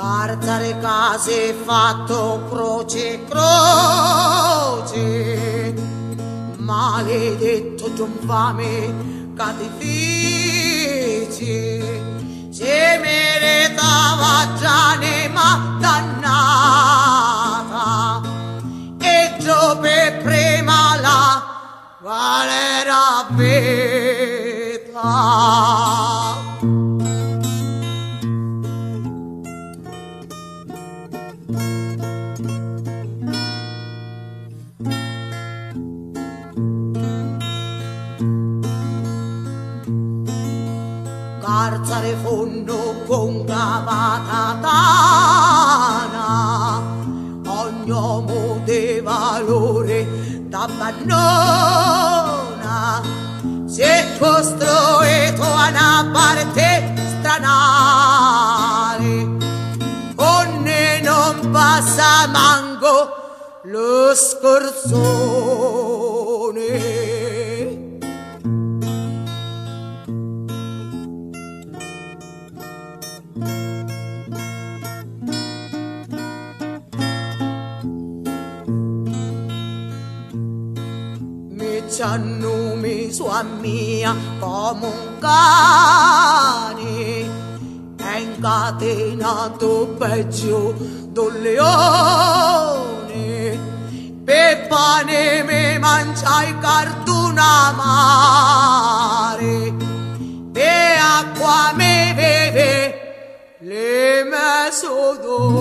Càrzari case fatto croce croce, maledetto nfame cade fici, se miritava già ma dannata, e giù per prima la galera vita. Càrzari funnu cuncavata tana, Ogn'unu di valuri t'abbandona, se costruitu una parte stramani, onne non passa manco lo scorzone. Ci annumi sua mia come un cane, è incatenato peggio d'un leone, per pane mi mangiai cartuna mare, per acqua mi beve le mie sudore.